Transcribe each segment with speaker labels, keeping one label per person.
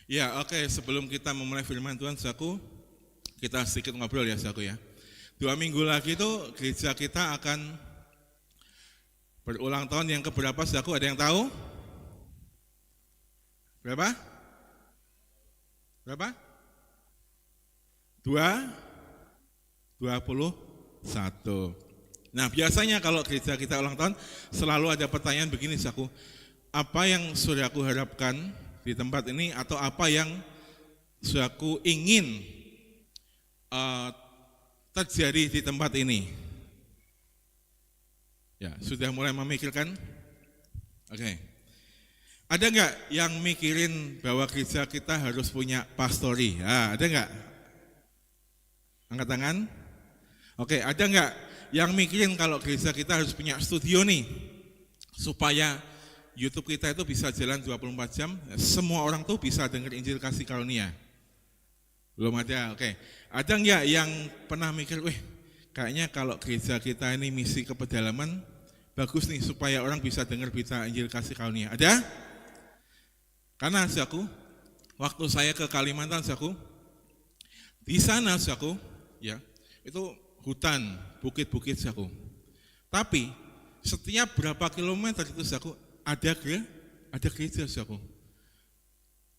Speaker 1: Ya, oke. Sebelum kita memulai firman Tuhan, saudaraku, kita sedikit ngobrol ya, saudaraku ya. 2 minggu lagi itu gereja kita akan berulang tahun yang keberapa, saudaraku? Ada yang tahu? Berapa? Berapa? 21. Nah, biasanya kalau gereja kita ulang tahun selalu ada pertanyaan begini, saudaraku. Apa yang saudaraku harapkan di tempat ini atau apa yang saudaraku ingin terjadi di tempat ini? Ya, sudah mulai memikirkan? Oke. Ada nggak yang mikirin bahwa gereja kita harus punya pastori? Ada nggak? Angkat tangan. Oke, ada nggak yang mikirin kalau gereja kita harus punya studio nih, supaya YouTube kita itu bisa jalan 24 jam, semua orang tuh bisa dengar Injil Kasih Karunia? Belum ada, oke. Ada nggak yang pernah mikir, kayaknya kalau gereja kita ini misi ke pedalaman, bagus nih supaya orang bisa dengar berita Injil Kasih Karunia? Ada? Karena saudaraku, waktu saya ke Kalimantan, saudaraku, di sana saudaraku, ya, itu hutan, bukit-bukit, saudaraku. Tapi setiap berapa kilometer itu, saudaraku, ada gereja, saudaraku.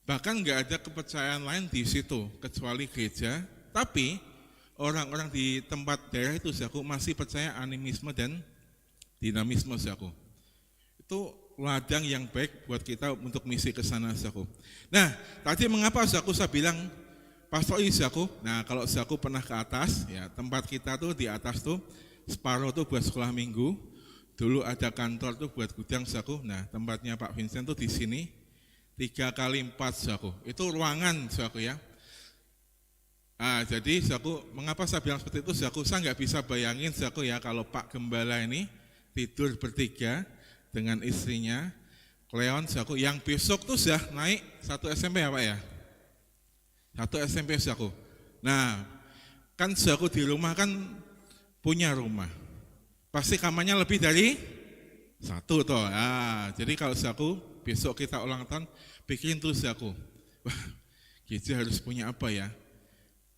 Speaker 1: Bahkan nggak ada kepercayaan lain di situ kecuali gereja. Tapi orang-orang di tempat daerah itu, saudaraku, masih percaya animisme dan dinamisme, saudaraku. Itu ladang yang baik buat kita untuk misi ke sana, saudaraku. Nah, tadi mengapa, saudaraku, saya bilang pastori, saudaraku? Nah, kalau saudaraku pernah ke atas, ya tempat kita tuh di atas tuh separuh tuh buat sekolah minggu. Dulu ada kantor tuh buat gudang, saudaraku. Nah, tempatnya Pak Vincent tuh di sini 3x4, saudaraku. Itu ruangan, saudaraku ya. Jadi saudaraku, mengapa saya bilang seperti itu, saudaraku? Saya nggak bisa bayangin, saudaraku ya, kalau Pak Gembala ini tidur bertiga dengan istrinya, Cleon, saudaraku, yang besok tuh sudah naik 1 SMP ya Pak ya? 1 SMP, saudaraku. Nah, kan saudaraku di rumah kan punya rumah. Pasti kamarnya lebih dari 1 toh. Jadi kalau saudaraku besok kita ulang tahun, pikirin tuh, saudaraku, wah, gereja harus punya apa ya?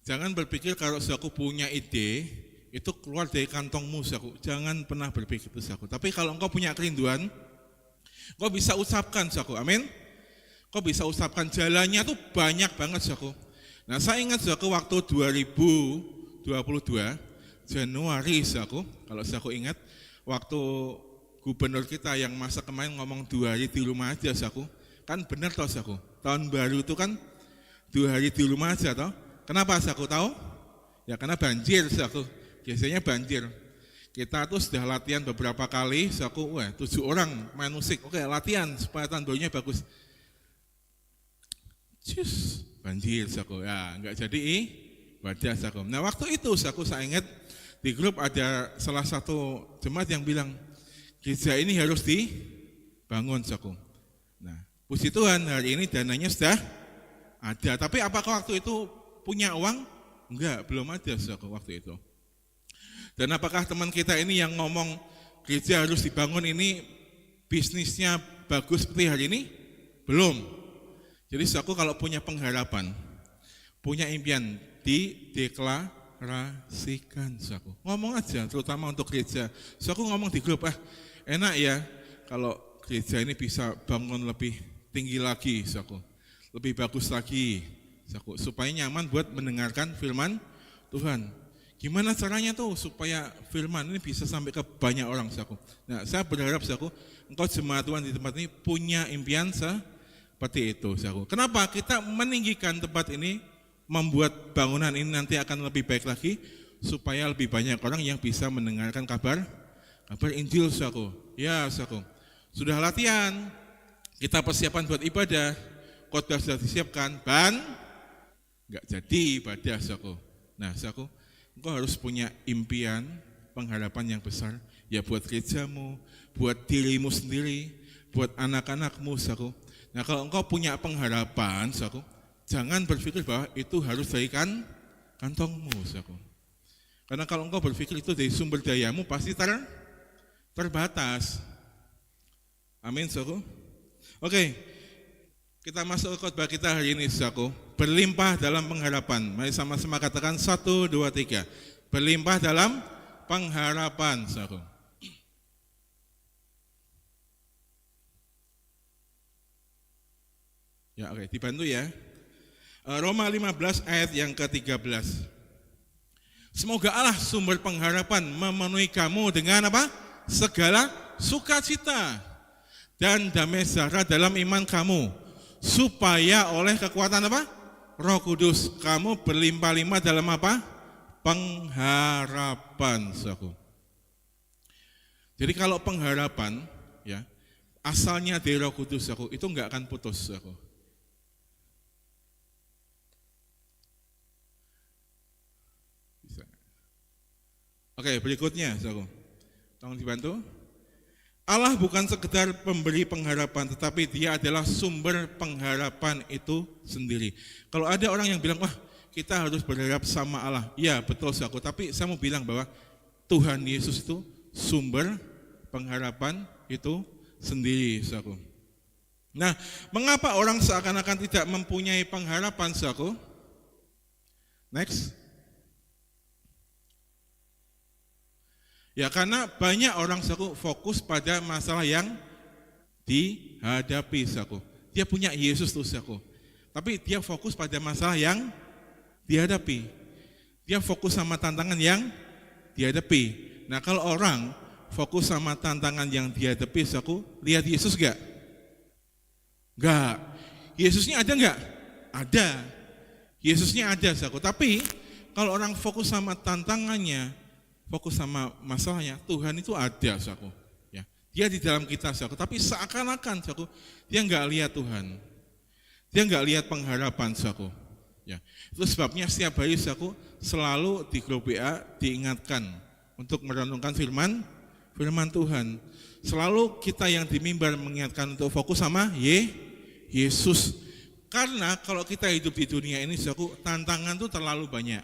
Speaker 1: Jangan berpikir kalau saudaraku punya ide itu keluar dari kantongmu, saudaraku. Jangan pernah berpikir itu, saudaraku. Tapi kalau engkau punya kerinduan, engkau bisa usapkan, saudaraku. Amin. Engkau bisa usapkan, jalannya tuh banyak banget, saudaraku. Nah, saya ingat, saudaraku, waktu 2022 Januari, saudaraku, kalau saudaraku ingat, waktu gubernur kita yang masa kemarin ngomong 2 hari di rumah aja, saudaraku. Kan benar toh, saudaraku. Tahun baru itu kan 2 hari di rumah aja toh. Kenapa, saudaraku tahu? Ya karena banjir, saudaraku. Biasanya banjir. Kita tuh sudah latihan beberapa kali, saudaraku. 7 orang main musik. Oke, latihan supaya tahun barunya bagus. Banjir, saudaraku. Ya, enggak jadi ibadah, saudaraku. Nah, waktu itu, saudaraku, saya ingat di grup ada salah satu jemaat yang bilang, gereja ini harus dibangun, saudaraku. Nah, puji Tuhan, hari ini dananya sudah ada. Tapi apakah waktu itu punya uang? Enggak, belum ada, saudaraku, waktu itu. Dan apakah teman kita ini yang ngomong gereja harus dibangun ini bisnisnya bagus seperti hari ini? Belum. Jadi, saudaraku, kalau punya pengharapan, punya impian, dideklarasikan, saudaraku. Ngomong aja, terutama untuk gereja. Saudaraku ngomong di grup, enak ya kalau gereja ini bisa bangun lebih tinggi lagi, saudaraku. Lebih bagus lagi, saudaraku, supaya nyaman buat mendengarkan firman Tuhan. Gimana caranya tuh supaya firman ini bisa sampai ke banyak orang, saudaraku? Nah, saya berharap, saudaraku, engkau jemaat Tuhan di tempat ini punya impian seperti itu, saudaraku. Kenapa kita meninggikan tempat ini, membuat bangunan ini nanti akan lebih baik lagi, supaya lebih banyak orang yang bisa mendengarkan kabar Injil, saudaraku. Ya, saudaraku, sudah latihan, kita persiapan buat ibadah, khotbah sudah disiapkan, nggak jadi ibadah, saudaraku. Nah, saudaraku, engkau harus punya impian, pengharapan yang besar, ya buat gerejamu, buat dirimu sendiri, buat anak-anakmu, saudaraku. Nah, kalau engkau punya pengharapan, saudaraku, jangan berpikir bahwa itu harus dari kantongmu, saudaraku. Karena kalau engkau berpikir itu dari sumber dayamu, pasti terbatas. Amin, saudaraku. Oke. Kita masuk ke khotbah kita hari ini, saudaraku. Berlimpah dalam pengharapan. Mari sama-sama katakan 1, 2, 3. Berlimpah dalam pengharapan, saudaraku. Ya, oke, dibantu ya. Roma 15 ayat yang ke-13. Semoga Allah sumber pengharapan memenuhi kamu dengan apa? Segala sukacita dan damai sejahtera dalam iman kamu, supaya oleh kekuatan apa? Roh Kudus kamu berlimpah-limpah dalam apa? Pengharapan, saudaraku. Jadi kalau pengharapan ya, asalnya dari Roh Kudus, saudaraku, itu enggak akan putus, saudaraku. Oke, berikutnya, saudaraku. Tolong dibantu. Allah bukan sekedar pemberi pengharapan, tetapi Dia adalah sumber pengharapan itu sendiri. Kalau ada orang yang bilang, wah kita harus berharap sama Allah. Ya betul, saudaraku. Tapi saya mau bilang bahwa Tuhan Yesus itu sumber pengharapan itu sendiri, saudaraku. Nah, mengapa orang seakan-akan tidak mempunyai pengharapan, saudaraku? Next. Ya karena banyak orang, saudaraku, fokus pada masalah yang dihadapi, saudaraku. Dia punya Yesus tuh, saudaraku. Tapi dia fokus pada masalah yang dihadapi. Dia fokus sama tantangan yang dihadapi. Nah kalau orang fokus sama tantangan yang dihadapi, saudaraku, lihat Yesus gak? Enggak. Yesusnya ada enggak? Ada. Yesusnya ada, saudaraku. Tapi kalau orang fokus sama tantangannya, fokus sama masalahnya, Tuhan itu ada, saudaraku. Ya, dia di dalam kita, saudaraku. Tapi seakan-akan, saudaraku, dia enggak lihat Tuhan. Dia enggak lihat pengharapan, saudaraku. Ya, itu sebabnya setiap hari, saudaraku, selalu di grup WA diingatkan untuk merenungkan firman Tuhan. Selalu kita yang di mimbar mengingatkan untuk fokus sama Yesus. Karena kalau kita hidup di dunia ini, saudaraku, tantangan itu terlalu banyak.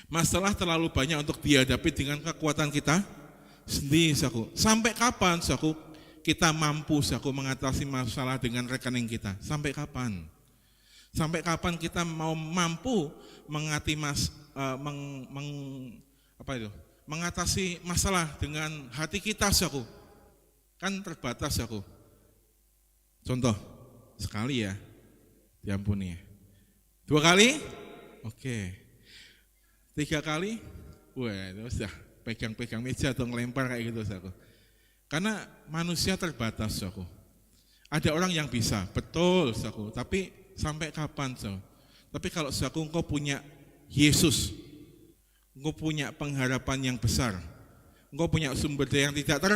Speaker 1: Masalah terlalu banyak untuk dihadapi dengan kekuatan kita sendiri, saudaraku. Sampai kapan, saudaraku, kita mampu, saudaraku, mengatasi masalah dengan rekening kita? Sampai kapan? Sampai kapan kita mau mampu mengatasi masalah dengan hati kita, saudaraku? Kan terbatas, saudaraku. Contoh, sekali ya, diampuni ya. 2 kali? Oke. 3 kali? Wah, sudah pegang-pegang meja atau ngelempar kayak gitu, saudaraku. Karena manusia terbatas, saudaraku. Ada orang yang bisa, betul, saudaraku. Tapi sampai kapan, saudaraku? Tapi kalau, saudaraku, engkau punya Yesus, engkau punya pengharapan yang besar, engkau punya sumber daya yang tidak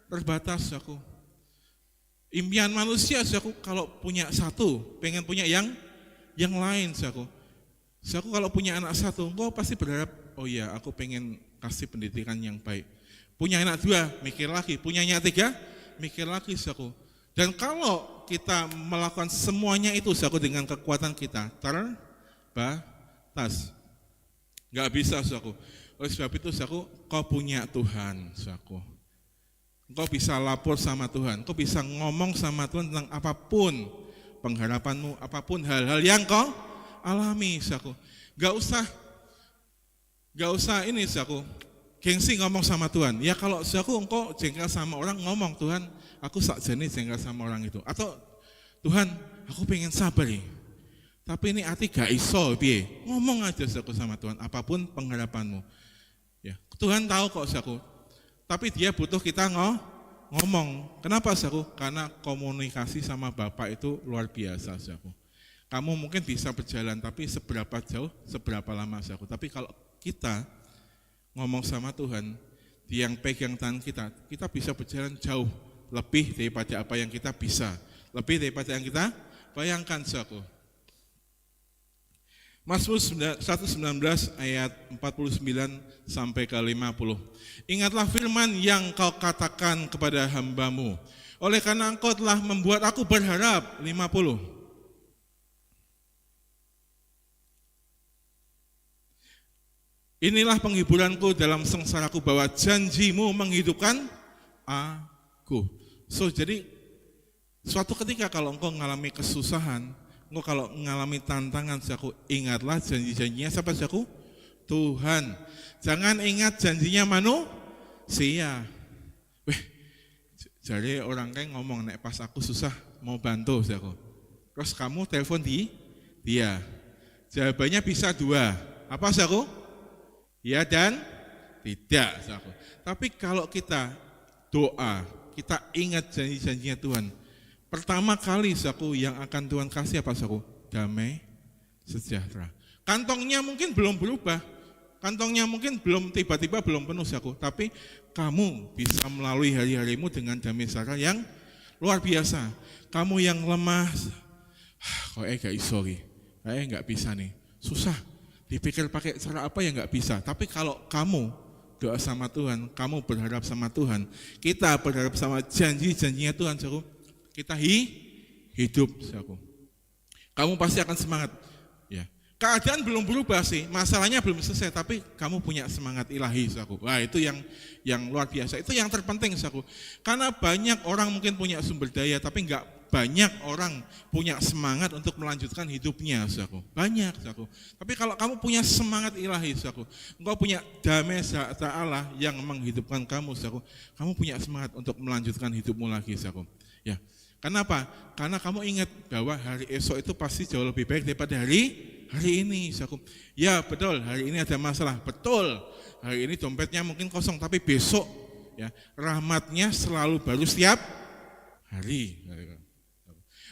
Speaker 1: terbatas, saudaraku. Impian manusia, saudaraku, kalau punya satu, pengen punya yang lain, saudaraku. Saudaraku, kalau punya anak satu, engkau pasti berharap, oh iya, aku pengen kasih pendidikan yang baik. Punya anak 2, mikir lagi. Punya anak 3, mikir lagi, saudaraku. Dan kalau kita melakukan semuanya itu, saudaraku, dengan kekuatan kita terbatas. Enggak bisa, saudaraku. Oleh sebab itu, saudaraku, kau punya Tuhan, saudaraku. Engkau bisa lapor sama Tuhan, engkau bisa ngomong sama Tuhan tentang apapun pengharapanmu, apapun hal-hal yang kau alami, saudaraku. Gak usah ini, saudaraku, gengsi ngomong sama Tuhan. Ya kalau, saudaraku, engkau jengkel sama orang, ngomong, Tuhan, aku sakjane jengkel sama orang itu. Atau, Tuhan, aku pengen sabar ya, tapi ini hati gak iso, piye. Ngomong aja, saudaraku, sama Tuhan, apapun pengharapanmu. Ya, Tuhan tahu kok, saudaraku. Tapi dia butuh kita ngomong. Kenapa, saudaraku? Karena komunikasi sama Bapa itu luar biasa, saudaraku. Kamu mungkin bisa berjalan, tapi seberapa jauh, seberapa lama, saudaraku. Tapi kalau kita ngomong sama Tuhan, Dia yang pegang tangan kita, kita bisa berjalan jauh lebih daripada apa yang kita bisa, lebih daripada yang kita bayangkan, saudaraku. Mazmur 119 ayat 49 sampai ke 50. Ingatlah firman yang kau katakan kepada hamba-Mu. Oleh karena engkau telah membuat aku berharap. 50. Inilah penghiburanku dalam sengsaraku, bahwa janji-Mu menghidupkan aku. So, jadi Suatu ketika kalau engkau mengalami kesusahan, engkau kalau mengalami tantangan, saudaraku, ingatlah janji-janjinya siapa, saudaraku? Tuhan. Jangan ingat janjinya manusia. Jadi orang kayak ngomong, nek pas aku susah mau bantu, saudaraku. Terus kamu telepon dia. Jawabannya bisa dua. Apa, saudaraku? Ya dan tidak, saudaraku. Tapi kalau kita doa, kita ingat janji-janjinya Tuhan. Pertama kali, saudaraku, yang akan Tuhan kasih apa, saudaraku? Damai sejahtera. Kantongnya mungkin belum berubah. Kantongnya mungkin belum tiba-tiba belum penuh, saudaraku. Tapi kamu bisa melalui hari-harimu dengan damai sejahtera yang luar biasa. Kamu yang lemah, kok gak iso, gak bisa nih, susah. Dipikir pakai cara apa ya gak bisa. Tapi kalau kamu doa sama Tuhan, kamu berharap sama Tuhan, kita berharap sama janji-janjinya Tuhan, saudaraku, kita hidup, saudaraku. Kamu pasti akan semangat. Ya. Keadaan belum berubah sih, masalahnya belum selesai, tapi kamu punya semangat ilahi, saudaraku. Wah, itu yang luar biasa, itu yang terpenting, saudaraku. Karena banyak orang mungkin punya sumber daya, tapi enggak banyak orang punya semangat untuk melanjutkan hidupnya, saudaraku. Banyak, saudaraku. Tapi kalau kamu punya semangat ilahi, saudaraku, engkau punya damai sejahtera Allah yang menghidupkan kamu, saudaraku. Kamu punya semangat untuk melanjutkan hidupmu lagi, saudaraku. Ya. Kenapa? Karena kamu ingat bahwa hari esok itu pasti jauh lebih baik daripada hari ini, saudaraku. Ya betul, hari ini ada masalah, betul. Hari ini dompetnya mungkin kosong, tapi besok ya rahmatnya selalu baru setiap hari.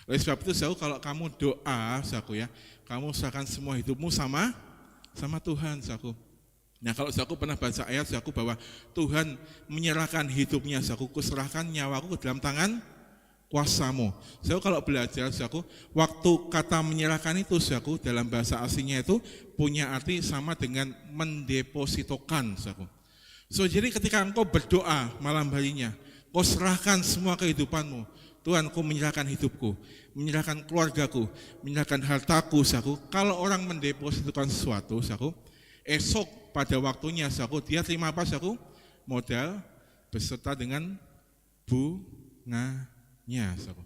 Speaker 1: Oleh sebab itu, saudaraku, kalau kamu doa, saudaraku, ya, kamu serahkan semua hidupmu sama Tuhan, saudaraku. Nah, kalau saudaraku pernah baca ayat, saudaraku, bahwa Tuhan menyerahkan hidupnya, saudaraku, kuserahkan nyawaku ke dalam tangan kuasamu. Saudaraku, kalau belajar, saudaraku, waktu kata menyerahkan itu, saudaraku, dalam bahasa aslinya itu punya arti sama dengan mendepositokan, saudaraku. Jadi ketika engkau berdoa malam harinya, kau serahkan semua kehidupanmu. Tuhan, aku menyerahkan hidupku, menyerahkan keluargaku, menyerahkan hartaku, saudaraku. Kalau orang mendepositokan sesuatu, saudaraku, esok pada waktunya, saudaraku, dia terima apa, saudaraku? Modal beserta dengan bunganya, saudaraku.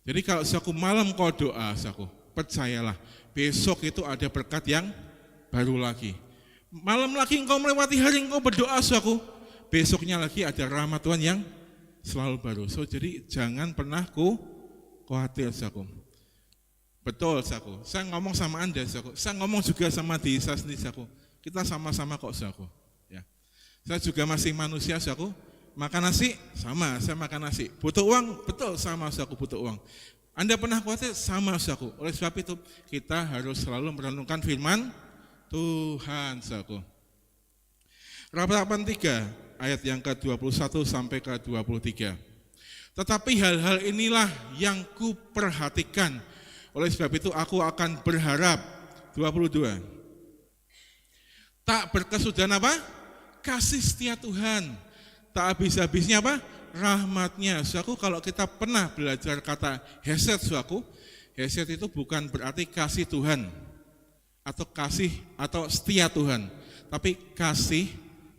Speaker 1: Jadi kalau saudaraku malam kau doa, saudaraku, percayalah, besok itu ada berkat yang baru lagi. Malam lagi engkau melewati hari engkau berdoa, saudaraku, besoknya lagi ada rahmat Tuhan yang selalu baru. Jadi jangan pernah khawatir, saudaraku. Betul, saudaraku. Saya ngomong sama Anda, saudaraku. Saya ngomong juga sama diri saya sendiri, saudaraku. Kita sama-sama kok, saudaraku. Ya. Saya juga masih manusia, saudaraku. Makan nasi, sama, saya makan nasi. Butuh uang, betul, sama, saudaraku, butuh uang. Anda pernah khawatir? Sama, saudaraku. Oleh sebab itu, kita harus selalu merenungkan firman Tuhan, saudaraku. Ratapan 3, ayat yang ke-21 sampai ke-23. Tetapi hal-hal inilah yang kuperhatikan. Oleh sebab itu aku akan berharap. 22. Tak berkesudahan apa? Kasih setia Tuhan. Tak habis-habisnya apa? Rahmatnya. Saudaraku, kalau kita pernah belajar kata hesed, saudaraku, hesed itu bukan berarti kasih Tuhan atau kasih atau setia Tuhan, tapi kasih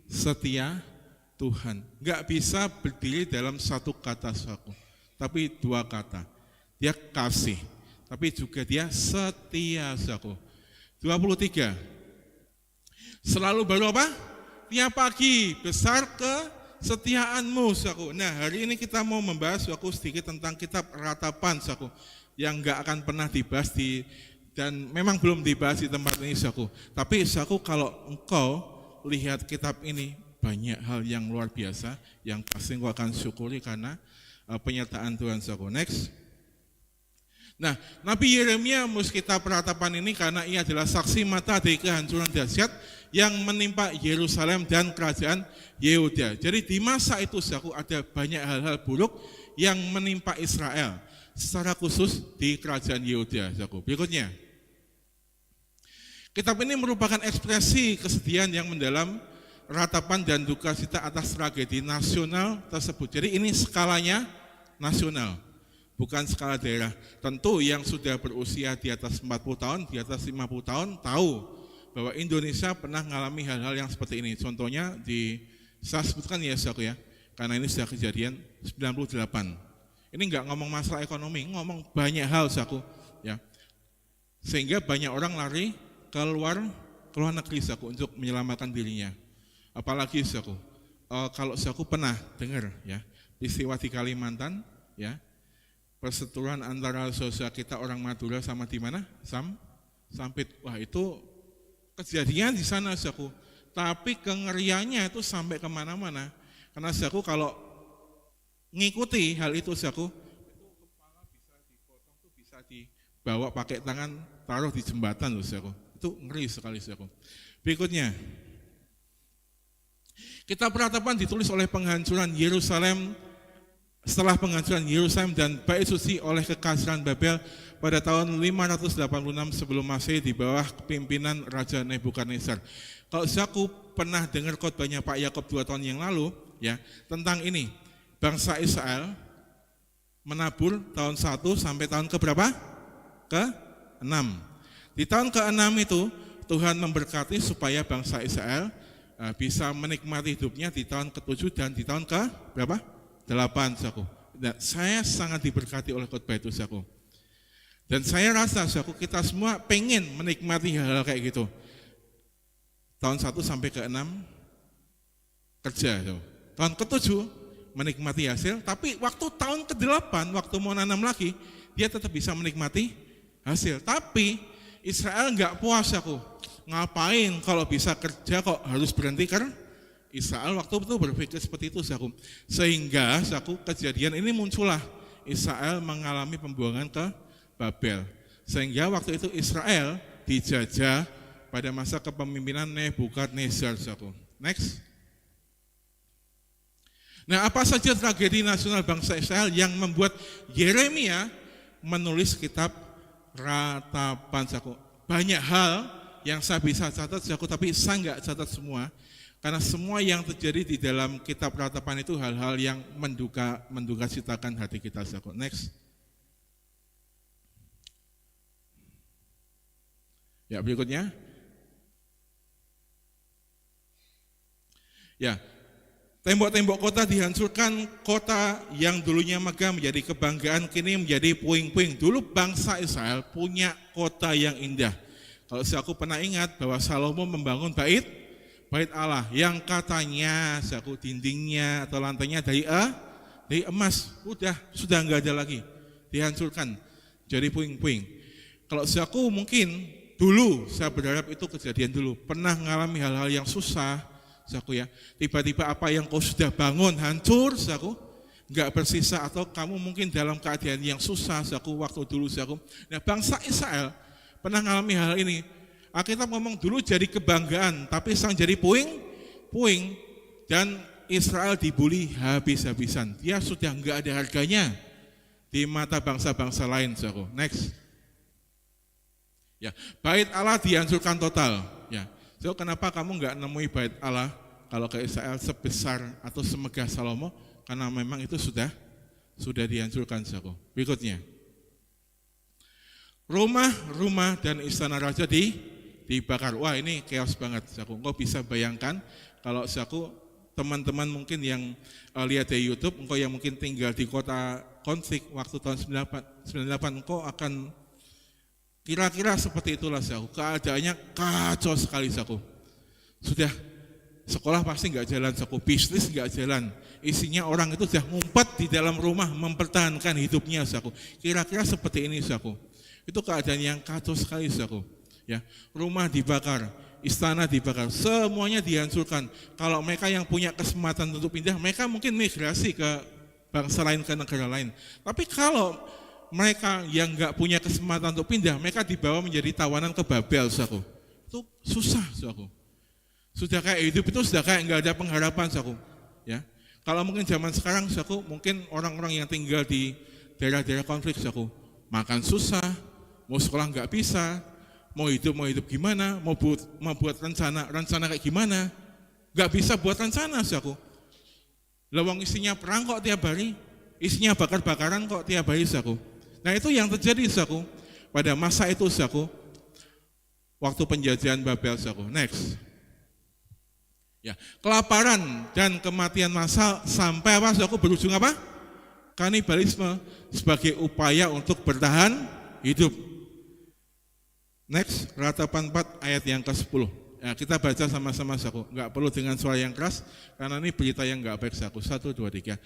Speaker 1: setia Tuhan. Enggak bisa berdiri dalam satu kata, saudaraku, tapi dua kata. Dia kasih, tapi juga dia setia, saudaraku. 23. Selalu baru apa? Tiap pagi besar kesetiaanmu, saudaraku. Nah, hari ini kita mau membahas, saudaraku, sedikit tentang kitab Ratapan, saudaraku, yang enggak akan pernah dibahas dan memang belum dibahas di tempat ini, saudaraku. Tapi, saudaraku, kalau engkau lihat kitab ini, banyak hal yang luar biasa yang pasti engkau akan syukuri karena penyertaan Tuhan, saudaraku. Next. Nah, Nabi Yeremia menulis kitab Ratapan ini karena ia adalah saksi mata dari kehancuran dahsyat yang menimpa Yerusalem dan kerajaan Yehuda. Jadi di masa itu, saudaraku, ada banyak hal-hal buruk yang menimpa Israel, secara khusus di kerajaan Yehuda, saudaraku. Berikutnya. Kitab ini merupakan ekspresi kesedihan yang mendalam, ratapan dan duka cita atas tragedi nasional tersebut. Jadi ini skalanya nasional, bukan skala daerah. Tentu yang sudah berusia di atas 40 tahun, di atas 50 tahun tahu bahwa Indonesia pernah mengalami hal-hal yang seperti ini. Contohnya saya sebutkan ya, saudaraku, ya, karena ini sudah kejadian 98. Ini enggak ngomong masalah ekonomi, ngomong banyak hal saku, ya. Sehingga banyak orang lari keluar negeri saku untuk menyelamatkan dirinya. Apalagi saku, kalau saku pernah dengar ya, peristiwa di Kalimantan, ya, perseteruan antara saudara kita orang Madura sama di mana? Sampit. Wah, itu kejadian di sana saku. Tapi kengeriannya itu sampai kemana-mana. Karena saku kalau ngikuti hal itu saku, itu kepala bisa dipotong tuh bisa dibawa pakai tangan, taruh di jembatan loh saku. Itu ngeri sekali saku. Berikutnya, kitab Peratapan ditulis oleh penghancuran Yerusalem. Setelah penghancuran Yerusalem dan Bait Suci oleh kekaisaran Babel pada tahun 586 sebelum Masehi di bawah pimpinan Raja Nebukadnezar. Kalau aku pernah dengar khotbahnya Pak Yakob 2 tahun yang lalu, ya, tentang ini, bangsa Israel menabur tahun 1 sampai tahun ke berapa? Ke-6. Di tahun ke-6 itu Tuhan memberkati supaya bangsa Israel bisa menikmati hidupnya di tahun ke-7 dan di tahun ke berapa? 8, saku. Nah, saya sangat diberkati oleh khotbah itu, saku. Dan saya rasa, saku, kita semua pengen menikmati hal-hal kayak gitu. Tahun 1 sampai ke-6 kerja, saku. Tahun ke-7 menikmati hasil, tapi waktu tahun ke-8, waktu mau nanam lagi, dia tetap bisa menikmati hasil. Tapi Israel enggak puas, saku. Ngapain kalau bisa kerja kok harus berhenti karena Israel waktu itu berpikir seperti itu, saku. Sehingga, saku, kejadian ini muncullah. Israel mengalami pembuangan ke Babel. Sehingga waktu itu Israel dijajah pada masa kepemimpinan Nebukadnezar, saku. Next. Nah, apa saja tragedi nasional bangsa Israel yang membuat Yeremia menulis kitab Ratapan, saku. Banyak hal yang saya bisa catat, saku, tapi saya enggak catat semua. Karena semua yang terjadi di dalam kitab Ratapan itu hal-hal yang menduka citakan hati kita, saku. Next. Ya, berikutnya. Ya, tembok-tembok kota dihancurkan, kota yang dulunya megah menjadi kebanggaan, kini menjadi puing-puing. Dulu bangsa Israel punya kota yang indah. Kalau aku pernah ingat bahwa Salomo membangun bait Allah yang katanya saku dindingnya atau lantainya dari emas, sudah enggak ada lagi, dihancurkan jadi puing-puing. Kalau saku mungkin dulu saya berharap itu kejadian dulu, pernah mengalami hal-hal yang susah, saku, ya, tiba-tiba apa yang kau sudah bangun hancur, saku, enggak bersisa, atau kamu mungkin dalam keadaan yang susah, saku, waktu dulu, saku. Nah, bangsa Israel pernah mengalami hal ini. Alkitab ngomong dulu jadi kebanggaan, tapi sekarang jadi puing, dan Israel dibully habis-habisan. Dia sudah enggak ada harganya di mata bangsa-bangsa lain, saudara. Next. Ya, bait Allah dihancurkan total. Ya, so kenapa kamu enggak nemui bait Allah kalau ke Israel sebesar atau semegah Salomo? Karena memang itu sudah dihancurkan, saudara. Berikutnya. Rumah dan istana raja dibakar. Wah, ini chaos banget, saku. Engkau bisa bayangkan kalau saku teman-teman mungkin yang lihat di YouTube, engkau yang mungkin tinggal di kota konflik waktu tahun 98, engkau akan kira-kira seperti itulah, saku. Keadaannya kacau sekali, saku. Sudah sekolah pasti enggak jalan, saku. Bisnis enggak jalan. Isinya orang itu sudah ngumpet di dalam rumah mempertahankan hidupnya, saku. Kira-kira seperti ini, saku. Itu keadaan yang kacau sekali, saku. Ya, rumah dibakar, istana dibakar, semuanya dihancurkan. Kalau mereka yang punya kesempatan untuk pindah, mereka mungkin migrasi ke bangsa lain, ke negara lain. Tapi kalau mereka yang enggak punya kesempatan untuk pindah, mereka dibawa menjadi tawanan ke Babel, saku. Itu susah, saku. Sudah kayak hidup itu sudah kayak enggak ada pengharapan, saku. Ya, kalau mungkin zaman sekarang, saku, mungkin orang-orang yang tinggal di daerah-daerah konflik, saku, makan susah, mau sekolah enggak bisa. Mau hidup gimana, mau buat rencana kayak gimana, nggak bisa buat rencana, saku. Lawang isinya perang kok tiap hari, isinya bakar-bakaran kok tiap hari, saku. Nah, itu yang terjadi, saku, pada masa itu, saku, waktu penjajahan Babel, saku. Next. Ya, kelaparan dan kematian massal sampai apa, saku, berujung apa? kanibalisme sebagai upaya untuk bertahan hidup. Next, Ratapan 4 ayat yang ke-10. Ya, kita baca sama-sama saku. Enggak perlu dengan suara yang keras karena ini berita yang enggak baik saku. 1, 2, 3.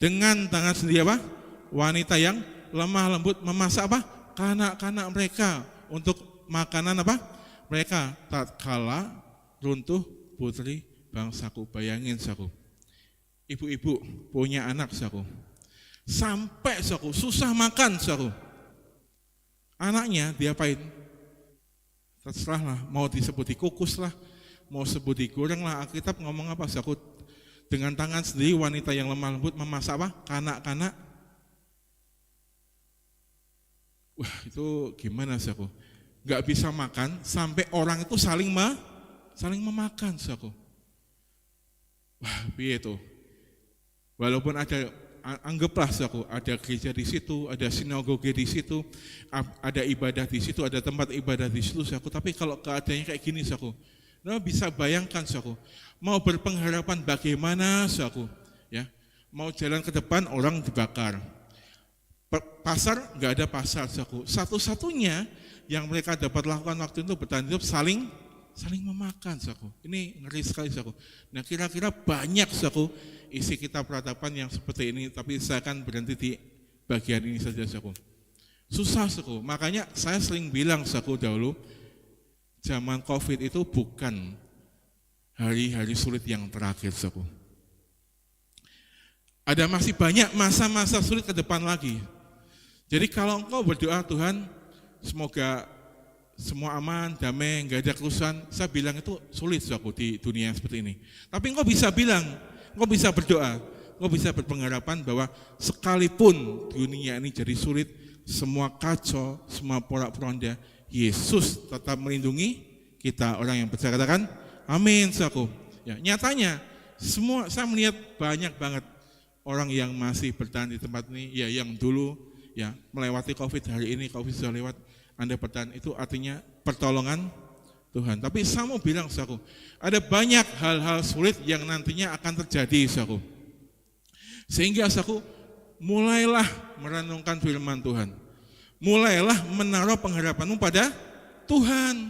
Speaker 1: Dengan tangan sendiri apa? Wanita yang lemah lembut memasak apa? Kanak-kanak mereka untuk makanan apa? Mereka tatkala runtuh putri bangsaku. Bayangin saku. Ibu-ibu punya anak saku. Sampai saku susah makan saku. Anaknya diapain? Terserah lah, mau disebut dikukus lah, mau sebut digoreng lah. Alkitab ngomong apa saku? Dengan tangan sendiri wanita yang lemah lembut memasak apa? Kanak-kanak. Wah, itu gimana saku? Gak bisa makan sampai orang itu saling memakan saku. Wah, piye itu? Walaupun ada, anggaplah saku, ada gereja di situ, ada sinagoge di situ, ada ibadah di situ, ada tempat ibadah di situ saku. Tapi kalau keadaannya kayak gini saku, nah bisa bayangkan saku, mau berpengharapan bagaimana saku, ya, mau jalan ke depan orang dibakar, pasar nggak ada pasar saku. Satu-satunya yang mereka dapat lakukan waktu itu bertahan hidup saling memakan saku. Ini ngeri sekali saku. Nah kira-kira banyak saku isi kitab Ratapan yang seperti ini, tapi saya akan berhenti di bagian ini saja saku. Susah saku. Makanya saya sering bilang saku dahulu, zaman COVID itu bukan hari-hari sulit yang terakhir saku. Ada masih banyak masa-masa sulit ke depan lagi. Jadi kalau engkau berdoa Tuhan, semoga semua aman, damai, nggak ada kerusuhan, saya bilang itu sulit saku di dunia seperti ini. Tapi engkau bisa bilang, engkau bisa berdoa, engkau bisa berpengharapan bahwa sekalipun dunia ini jadi sulit, semua kacau, semua porak-poranda, Yesus tetap melindungi kita orang yang percaya. Katakan, amin saku. Ya, nyatanya semua saya melihat banyak banget orang yang masih bertahan di tempat ini, ya yang dulu ya melewati COVID, hari ini COVID sudah lewat, Anda bertahan, itu artinya pertolongan Tuhan. Tapi saya mau bilang saku, ada banyak hal-hal sulit yang nantinya akan terjadi saku. Sehingga saku mulailah merenungkan firman Tuhan. Mulailah menaruh pengharapanmu pada Tuhan.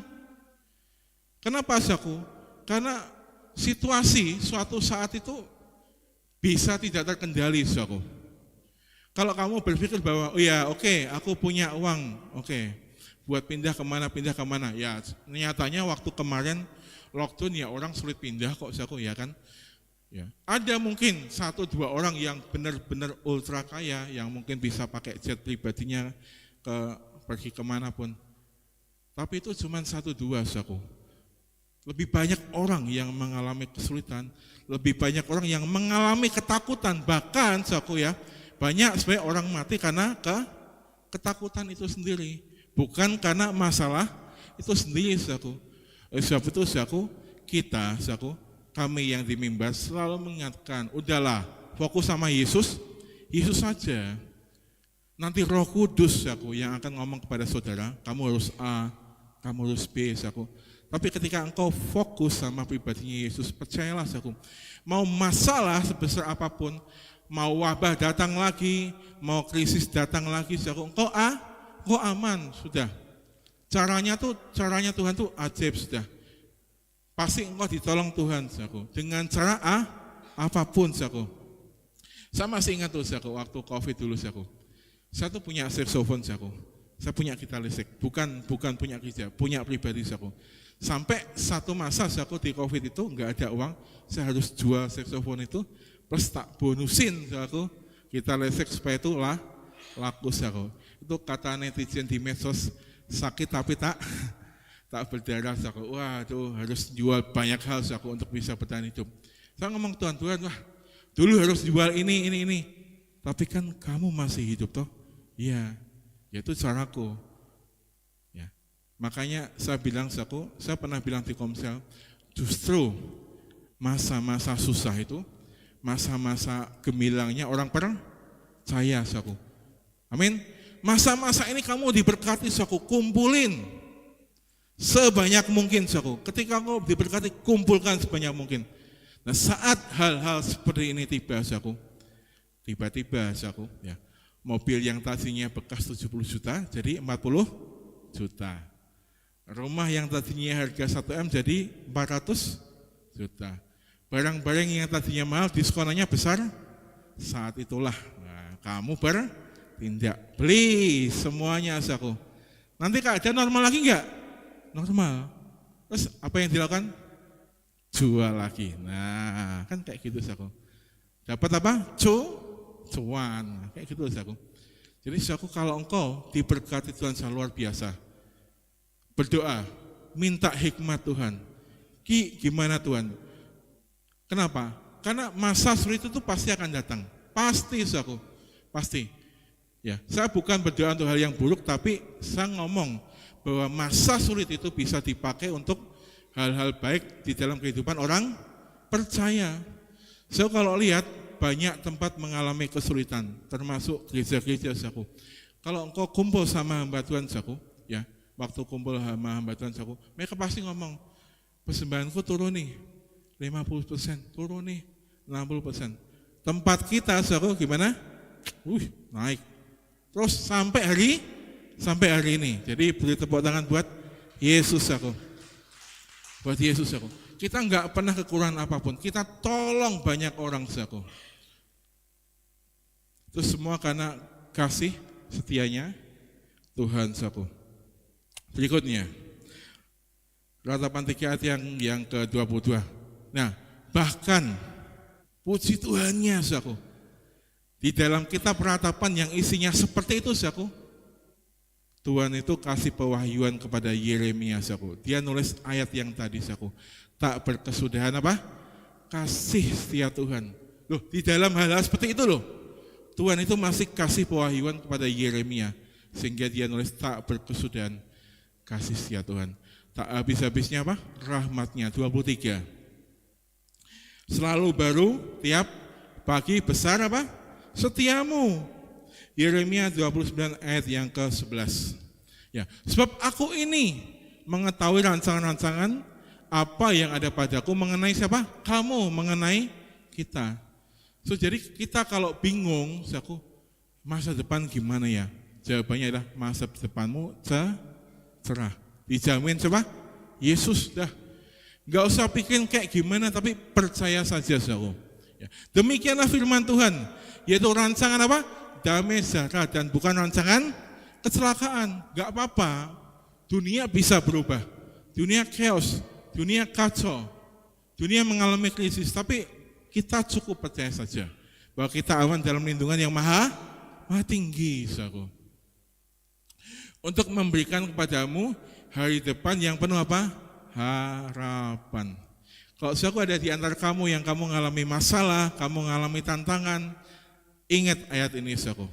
Speaker 1: Kenapa saku? Karena situasi suatu saat itu bisa tidak terkendali saku. Kalau kamu berpikir bahwa, oh ya oke, aku punya uang, oke, buat pindah kemana, ya nyatanya waktu kemarin lockdown ya orang sulit pindah kok saku, ya kan? Ya. Ada mungkin 1-2 orang yang benar-benar ultra kaya, yang mungkin bisa pakai jet pribadinya pergi kemanapun. Tapi itu cuma 1-2 saku. Lebih banyak orang yang mengalami kesulitan, lebih banyak orang yang mengalami ketakutan, bahkan saku ya, banyak sebenarnya orang mati karena ketakutan itu sendiri, bukan karena masalah itu sendiri saku. Sebab itu saku, kita saku, kami yang di mimbar selalu mengingatkan, udahlah fokus sama Yesus, Yesus saja. Nanti Roh Kudus saku yang akan ngomong kepada saudara, kamu harus A, kamu harus B saku. Tapi ketika engkau fokus sama pribadinya Yesus, percayalah saku, mau masalah sebesar apapun, mau wabah datang lagi, mau krisis datang lagi, saku, engkau aman sudah. Caranya Tuhan tuh ajaib sudah. Pasti engkau ditolong Tuhan saku. Dengan cara apapun saku. Saya masih ingat tuh saku waktu COVID dulu saku. Saya tuh punya saxophone saku. Saya punya gitar listrik, bukan punya gereja, punya pribadi saku. Sampai satu masa saku di COVID itu enggak ada uang, saya harus jual saxophone itu. Plus tak bonusin saku, kita listrik supaya itu laku saku. Itu kata netizen di medsos, sakit tapi tak berdarah saku. Wah itu harus jual banyak hal saku untuk bisa bertahan hidup. Saya ngomong Tuhan, wah dulu harus jual ini. Tapi kan kamu masih hidup toh? Iya, ya itu caraku. Ya. Makanya saya bilang saku, saya pernah bilang di Komsel, justru masa-masa susah itu, masa-masa gemilangnya orang percaya saku. Amin. Masa-masa ini kamu diberkati saku, kumpulin sebanyak mungkin saku. Ketika kamu diberkati, kumpulkan sebanyak mungkin. Nah saat hal-hal seperti ini tiba saku, Tiba-tiba saku, ya, mobil yang tadinya bekas 70 juta jadi 40 juta. Rumah yang tadinya harga 1 M jadi 400 juta. Barang-barang yang tadinya mahal diskonannya besar, saat itulah kamu bertindak beli semuanya saku. Nanti keadaan normal lagi enggak? Normal. Terus apa yang dilakukan? Jual lagi. Nah, kan kayak gitu saku. Dapat apa? Cuan. Kayak gitu saku. Jadi saku, kalau engkau diberkati Tuhan secara luar biasa, berdoa, minta hikmat Tuhan. Gimana Tuhan? Kenapa? Karena masa sulit itu pasti akan datang. Pasti saku. Pasti. Ya, saya bukan berdoa untuk hal yang buruk, tapi saya ngomong bahwa masa sulit itu bisa dipakai untuk hal-hal baik di dalam kehidupan orang percaya. So kalau lihat banyak tempat mengalami kesulitan, termasuk gereja-gereja saku. Kalau engkau kumpul sama hamba Tuhan saku, ya, waktu kumpul sama hamba Tuhan saku, mereka pasti ngomong, persembahanku turun nih, 50%, turun nih, 60%. Tempat kita saku gimana? Naik. Terus sampai hari ini. Jadi beri tepuk tangan buat Yesus aku. Buat Yesus aku. Kita enggak pernah kekurangan apapun. Kita tolong banyak orang saku. Itu semua karena kasih setianya Tuhan saku. Berikutnya, Ratapan 3 ayat yang ke-22. Nah, bahkan puji Tuhannya saku. Di dalam kitab Ratapan yang isinya seperti itu saku, Tuhan itu kasih pewahyuan kepada Yeremia saku. Dia nulis ayat yang tadi saku. Tak berkesudahan apa? Kasih setia Tuhan. Loh, di dalam hal-hal seperti itu loh, Tuhan itu masih kasih pewahyuan kepada Yeremia, sehingga dia nulis tak berkesudahan kasih setia Tuhan. Tak habis-habisnya apa? Rahmatnya. 23. Selalu baru tiap pagi, besar apa? Setiamu. Yeremia 29 ayat yang ke-11. Ya, sebab aku ini mengetahui rancangan-rancangan apa yang ada padaku mengenai siapa? Kamu, mengenai kita. So, jadi kita kalau bingung, aku masa depan gimana ya? Jawabannya adalah masa depanmu cerah. Dijamin siapa? Yesus dah. Gak usah pikirin kayak gimana, tapi percaya saja saudara. Ya. Demikianlah firman Tuhan, yaitu rancangan apa? Damai sejahtera dan bukan rancangan kecelakaan. Gak apa-apa, dunia bisa berubah, dunia chaos, dunia kacau, dunia mengalami krisis, tapi kita cukup percaya saja bahwa kita aman dalam lindungan yang maha tinggi, saudara. Untuk memberikan kepadamu hari depan yang penuh apa? Harapan. Kalau saudara ada di antara kamu yang kamu mengalami masalah, kamu mengalami tantangan, ingat ayat ini saudara,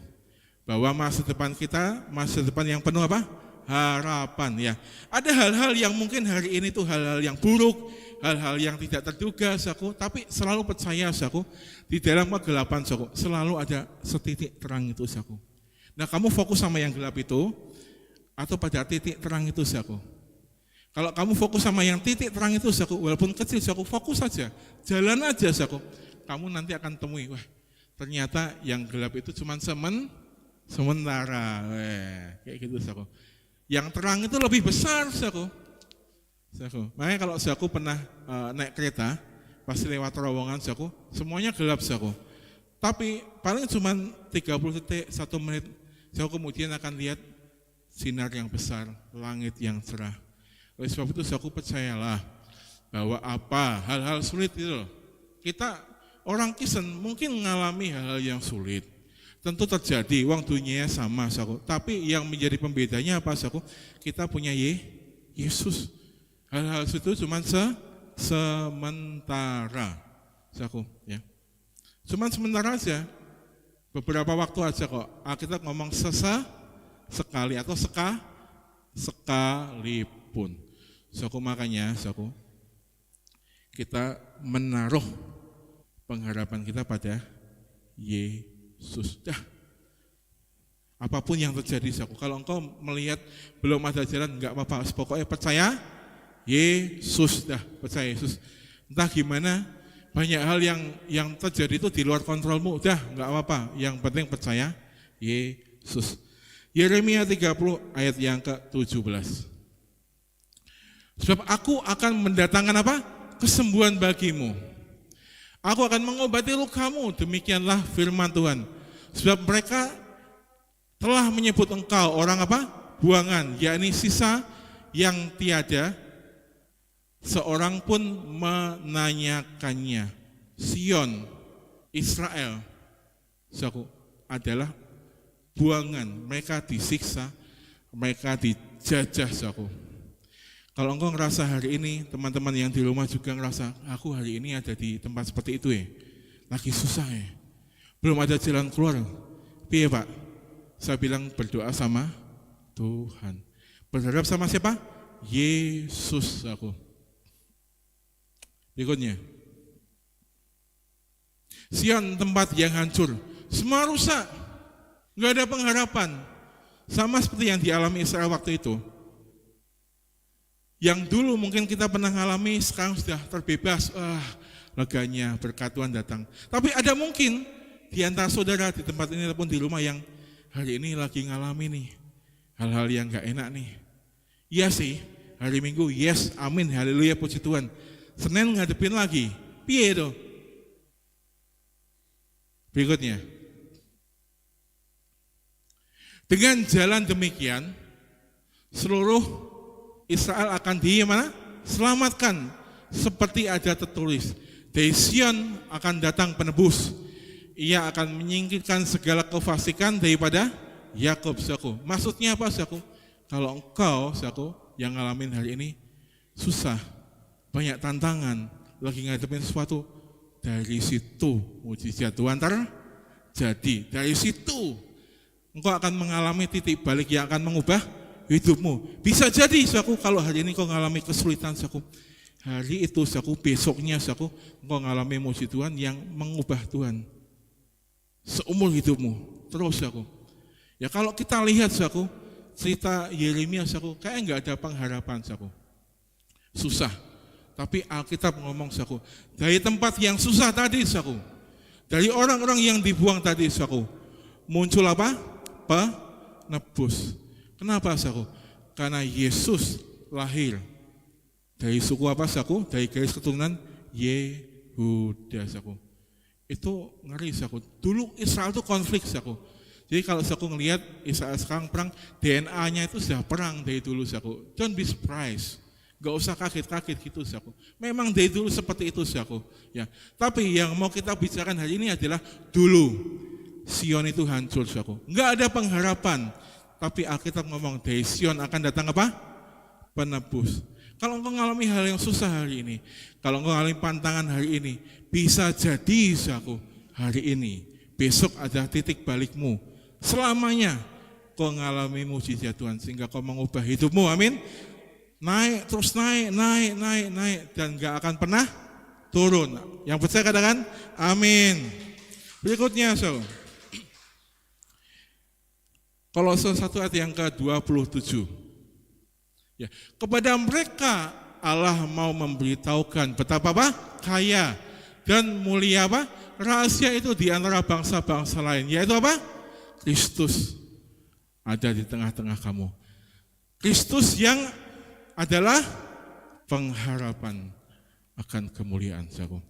Speaker 1: bahwa masa depan kita, masa depan yang penuh apa? Harapan ya. Ada hal-hal yang mungkin hari ini tuh hal-hal yang buruk, hal-hal yang tidak terduga saudara, tapi selalu percaya saudara, di dalam kegelapan saudara, selalu ada setitik terang itu saudara. Nah, kamu fokus sama yang gelap itu atau pada titik terang itu saudara? Kalau kamu fokus sama yang titik terang itu saudara, walaupun kecil saudara, fokus saja, jalan aja saudara. Kamu nanti akan temui, wah, ternyata yang gelap itu cuma sementara, kayak gitu saudara. Yang terang itu lebih besar saudara. Makanya kalau saudara pernah naik kereta, pasti lewat terowongan saudara, semuanya gelap saudara. Tapi paling cuma 30 detik, 1 menit, saudara kemudian akan lihat sinar yang besar, langit yang cerah. Oleh sebab itu saudara percayalah bahwa apa hal-hal sulit itu, kita orang Kristen mungkin mengalami hal-hal yang sulit. Tentu terjadi, uang dunia sama saudara. Tapi yang menjadi pembedanya apa saudara? Kita punya Yesus. Hal-hal itu cuma sementara, saudara. Ya. Cuma sementara aja. Beberapa waktu aja kok. Kita ngomong sekali atau sekalipun. Saudara, makanya saudara, kita menaruh pengharapan kita pada Yesus. Dah. Apapun yang terjadi saudara, kalau engkau melihat belum ada jalan, enggak apa-apa, pokoknya percaya Yesus dah, percaya Yesus. Entah gimana, Banyak hal yang terjadi itu di luar kontrolmu. Udah, nggak apa-apa. Yang penting percaya Yesus. Yeremia 30 ayat yang ke-17. Sebab aku akan mendatangkan apa? Kesembuhan bagimu. Aku akan mengobati lukamu, demikianlah firman Tuhan. Sebab mereka telah menyebut engkau orang apa? Buangan, yakni sisa yang tiada seorang pun menanyakannya. Sion, Israel, saudaraku, adalah buangan. Mereka disiksa, mereka dijajah, saudaraku. Kalau engkau ngerasa hari ini, teman-teman yang di rumah juga ngerasa, aku hari ini ada di tempat seperti itu ya, lagi susah ya, belum ada jalan keluar. Piye Pak? Saya bilang berdoa sama Tuhan. Berharap sama siapa? Yesus aku. Berikutnya. Sion, tempat yang hancur, semua rusak, nggak ada pengharapan. Sama seperti yang dialami Israel waktu itu. Yang dulu mungkin kita pernah mengalami, sekarang sudah terbebas, leganya berkat Tuhan datang. Tapi ada mungkin di antara saudara di tempat ini ataupun di rumah yang hari ini lagi ngalami nih hal-hal yang gak enak nih. Iya sih, hari Minggu, yes, amin, haleluya, puji Tuhan. Senin ngadepin lagi, piye itu? Berikutnya. Dengan jalan demikian, seluruh Israel akan selamatkan, seperti ada tertulis. Dari Sion akan datang penebus. Ia akan menyingkirkan segala kefasikan daripada Yakub, saudaraku. Maksudnya apa, saudaraku? Kalau engkau, saudaraku, yang ngalamin hari ini susah, banyak tantangan, lagi ngadepin sesuatu, dari situ mujizat Tuhan terjadi. Dari situ engkau akan mengalami titik balik yang akan mengubah hidupmu. Bisa jadi, saudaraku, kalau hari ini kau mengalami kesulitan, saudaraku, hari itu, saudaraku, besoknya, saudaraku, kau mengalami mujizat Tuhan yang mengubah Tuhan seumur hidupmu. Terus, saudaraku. Ya kalau kita lihat, saudaraku, cerita Yeremia, saudaraku, kayak nggak ada pengharapan, saudaraku. Susah. Tapi Alkitab ngomong, saudaraku, dari tempat yang susah tadi, saudaraku, dari orang-orang yang dibuang tadi, saudaraku, muncul apa? Penebus. Kenapa, saudaraku? Karena Yesus lahir dari suku apa, saudaraku? Dari garis keturunan Yehuda, saudaraku. Itu ngeri, saudaraku. Dulu Israel itu konflik, saudaraku. Jadi kalau saudaraku ngelihat Israel sekarang perang, DNA-nya itu sudah perang dari dulu, saudaraku. Don't be surprised. Gak usah kaget-kaget gitu, saudaraku. Memang dari dulu seperti itu, saudaraku. Ya. Tapi yang mau kita bicarakan hari ini adalah dulu Sion itu hancur, saudaraku. Gak ada pengharapan. Tapi Alkitab ngomong, dari Sion akan datang apa? Penebus. Kalau engkau mengalami hal yang susah hari ini, kalau engkau mengalami pantangan hari ini, bisa jadi, saudaraku, hari ini, besok ada titik balikmu. Selamanya kau mengalami mujizat Tuhan, sehingga kau mengubah hidupmu, amin. Naik, terus naik, dan gak akan pernah turun. Yang percaya katakan, amin. Berikutnya, saudara. Kolose 1 ayat yang ke-27. Ya, kepada mereka Allah mau memberitahukan betapa apa? Kaya dan mulia apa? Rahasia itu di antara bangsa-bangsa lain, yaitu apa? Kristus ada di tengah-tengah kamu. Kristus yang adalah pengharapan akan kemuliaan, saudaraku.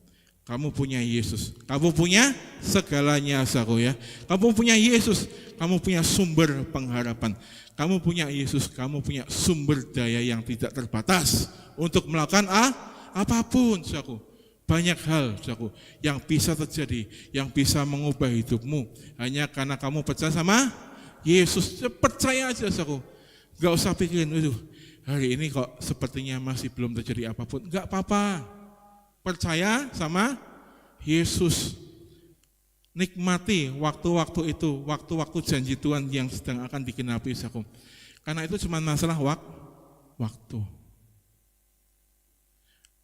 Speaker 1: Kamu punya Yesus, kamu punya segalanya, saudaraku ya. Kamu punya Yesus, kamu punya sumber pengharapan. Kamu punya Yesus, kamu punya sumber daya yang tidak terbatas untuk melakukan apapun, saudaraku. Banyak hal, saudaraku, yang bisa terjadi, yang bisa mengubah hidupmu hanya karena kamu percaya sama Yesus. Percaya aja, saudaraku. Gak usah pikirin, hari ini kok sepertinya masih belum terjadi apapun. Gak apa-apa. Percaya sama Yesus. Nikmati waktu-waktu itu, waktu-waktu janji Tuhan yang sedang akan digenapi, saudaraku. Karena itu cuma masalah waktu.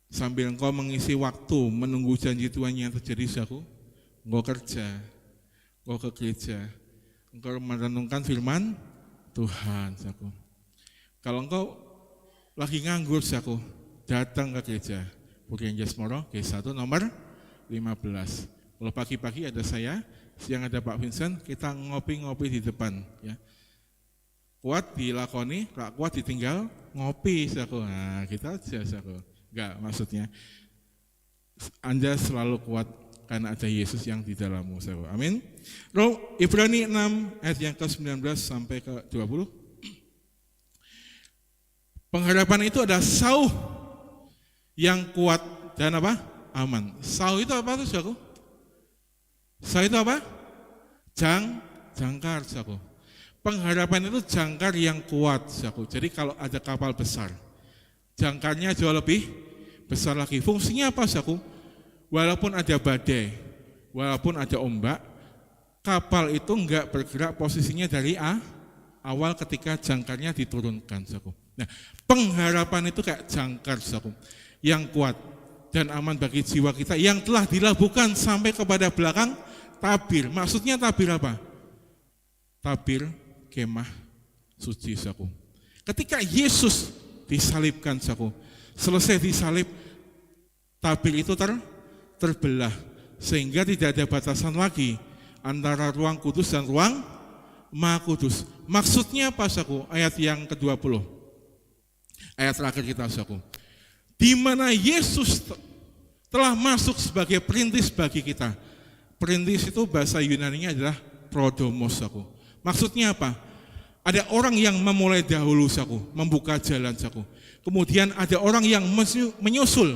Speaker 1: Sambil engkau mengisi waktu menunggu janji Tuhan yang terjadi, saudaraku, engkau kerja, engkau ke gereja, engkau merenungkan firman Tuhan, saudaraku. Kalau engkau lagi nganggur, saudaraku, datang ke gereja. Bukit Jasmoro, G1 nomor 15. Kalau pagi-pagi ada saya, siang ada Pak Vincent, kita ngopi-ngopi di depan. Ya. Kuat dilakoni, gak kuat ditinggal, ngopi. Saku. Nah, kita aja. Saku. Enggak, maksudnya Anda selalu kuat karena ada Yesus yang di dalammu. Saku. Amin. Ibrani 6 ayat yang ke-19 sampai ke-20. Pengharapan itu ada sauh yang kuat dan apa? Aman. Sauh itu apa tuh, saku? Sauh itu apa? Jangkar, saku. Pengharapan itu jangkar yang kuat, saku. Jadi kalau ada kapal besar, jangkarnya jauh lebih besar lagi. Fungsinya apa, saku? Walaupun ada badai, walaupun ada ombak, kapal itu enggak bergerak posisinya dari awal ketika jangkarnya diturunkan, saku. Nah, pengharapan itu kayak jangkar, saku, yang kuat dan aman bagi jiwa kita yang telah dilabuhkan sampai kepada belakang tabir. Maksudnya tabir apa? Tabir kemah suci, saku. Ketika Yesus disalibkan, saku, selesai disalib, tabir itu terbelah sehingga tidak ada batasan lagi antara ruang kudus dan ruang maha kudus. Maksudnya apa, saku? Ayat yang ke-20. Ayat terakhir kita, saku. Di mana Yesus telah masuk sebagai perintis bagi kita. Perintis itu bahasa Yunaninya adalah prodomos, saku. Maksudnya apa? Ada orang yang memulai dahulu, saku, membuka jalan, saku. Kemudian ada orang yang menyusul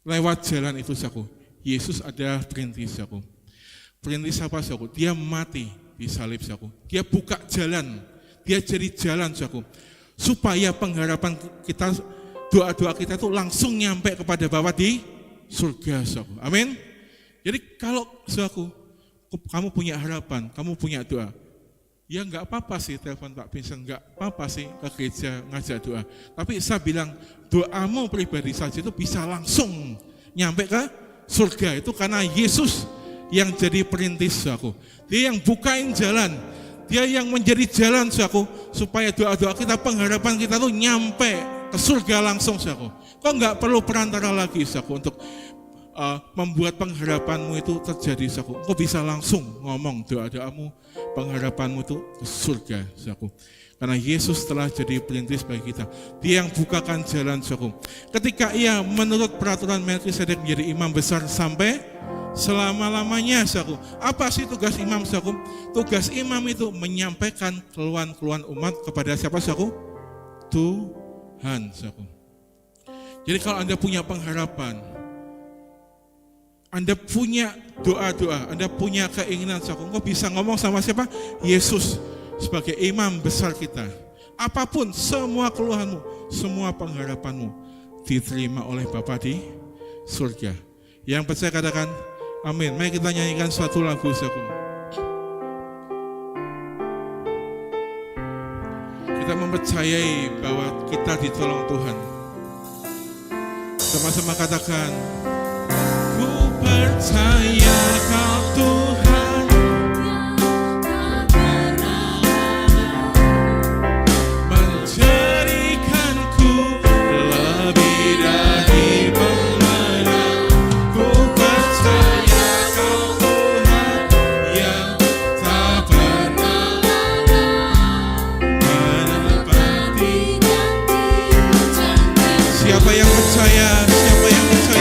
Speaker 1: lewat jalan itu, saku. Yesus adalah perintis, saku. Perintis apa, saku? Dia mati di salib, saku. Dia buka jalan, dia jadi jalan, saku. Supaya pengharapan kita, doa-doa kita itu langsung nyampe kepada Bapa di surga, saudaraku. Amin. Jadi kalau saudaraku, kamu punya harapan, kamu punya doa, ya enggak apa-apa sih telepon Pak Vincent, enggak apa-apa sih ke gereja ngajak doa. Tapi saya bilang doamu pribadi saja itu bisa langsung nyampe ke surga, itu karena Yesus yang jadi perintis, saudaraku. Dia yang bukain jalan, dia yang menjadi jalan, saudaraku, supaya doa-doa kita, pengharapan kita tuh nyampe ke surga langsung, saudaraku. Kok enggak perlu perantara lagi, saudaraku, untuk membuat pengharapanmu itu terjadi, saudaraku. Kok bisa langsung ngomong doa-doamu, pengharapanmu itu ke surga, saudaraku. Karena Yesus telah jadi perintis bagi kita. Dia yang bukakan jalan, saudaraku. Ketika ia menurut peraturan Melkisedek menjadi imam besar sampai selama-lamanya, saudaraku. Apa sih tugas imam, saudaraku? Tugas imam itu menyampaikan keluhan-keluhan umat kepada siapa, saudaraku? Tuhan, saudaraku. Jadi kalau Anda punya pengharapan, Anda punya doa-doa, Anda punya keinginan, saudaraku, engkau bisa ngomong sama siapa? Yesus sebagai imam besar kita. Apapun, semua keluhanmu, semua pengharapanmu diterima oleh Bapa di surga. Yang percaya katakan amin. Mari kita nyanyikan suatu lagu, saudaraku. Kita mempercayai bahwa kita ditolong Tuhan. Sama-sama katakan, ku percaya Kau Tuhan, menjadikanku lebih dari pemenang. Ku percaya Kau Tuhan yang tak pernah menepati janji. Siapa yang percaya? Siapa yang percaya?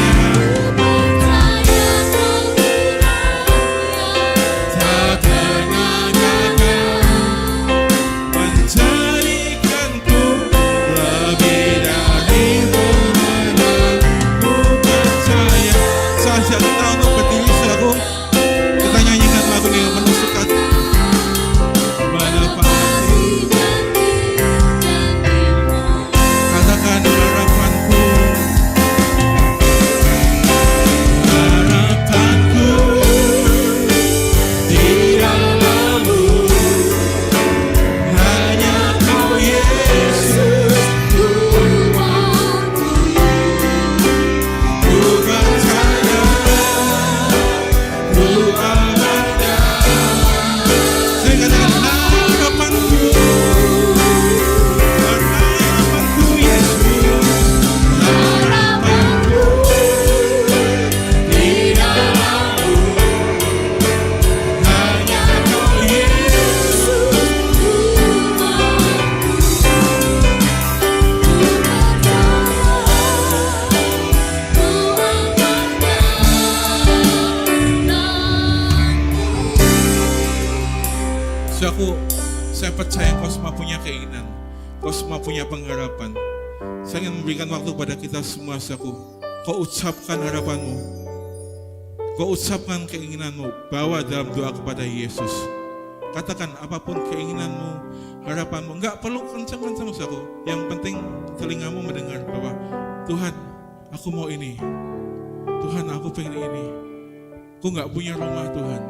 Speaker 1: Saya percaya Engkau semua punya keinginan, Engkau semua punya pengharapan. Saya ingin memberikan waktu pada kita semua, saudaraku. Kau ucapkan harapanmu, kau ucapkan keinginanmu, bawa dalam doa kepada Yesus. Katakan apapun keinginanmu, harapanmu, enggak perlu kencang-kencang, saudaraku. Yang penting telingamu mendengar bahwa Tuhan, aku mau ini. Tuhan, aku pengen ini. Aku enggak punya rumah, Tuhan.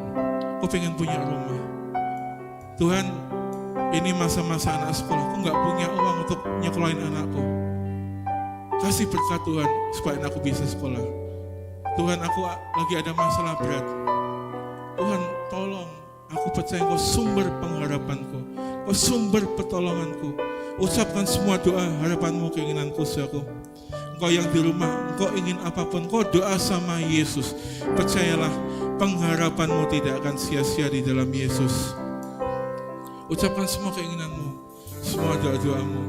Speaker 1: Aku pengen punya rumah. Tuhan, ini masa-masa anak sekolah. Aku enggak punya uang untuk nyekolahin anakku. Kasih berkat Tuhan supaya aku bisa sekolah. Tuhan, aku lagi ada masalah berat. Tuhan, tolong. Aku percaya Engkau sumber pengharapanku, Engkau sumber pertolonganku. Ucapkan semua doa, harapanmu, keinginanku, saudaraku. Engkau yang di rumah, engkau ingin apapun, engkau doa sama Yesus. Percayalah, pengharapanmu tidak akan sia-sia di dalam Yesus. Ucapkan semua keinginanmu, semua doa-doamu.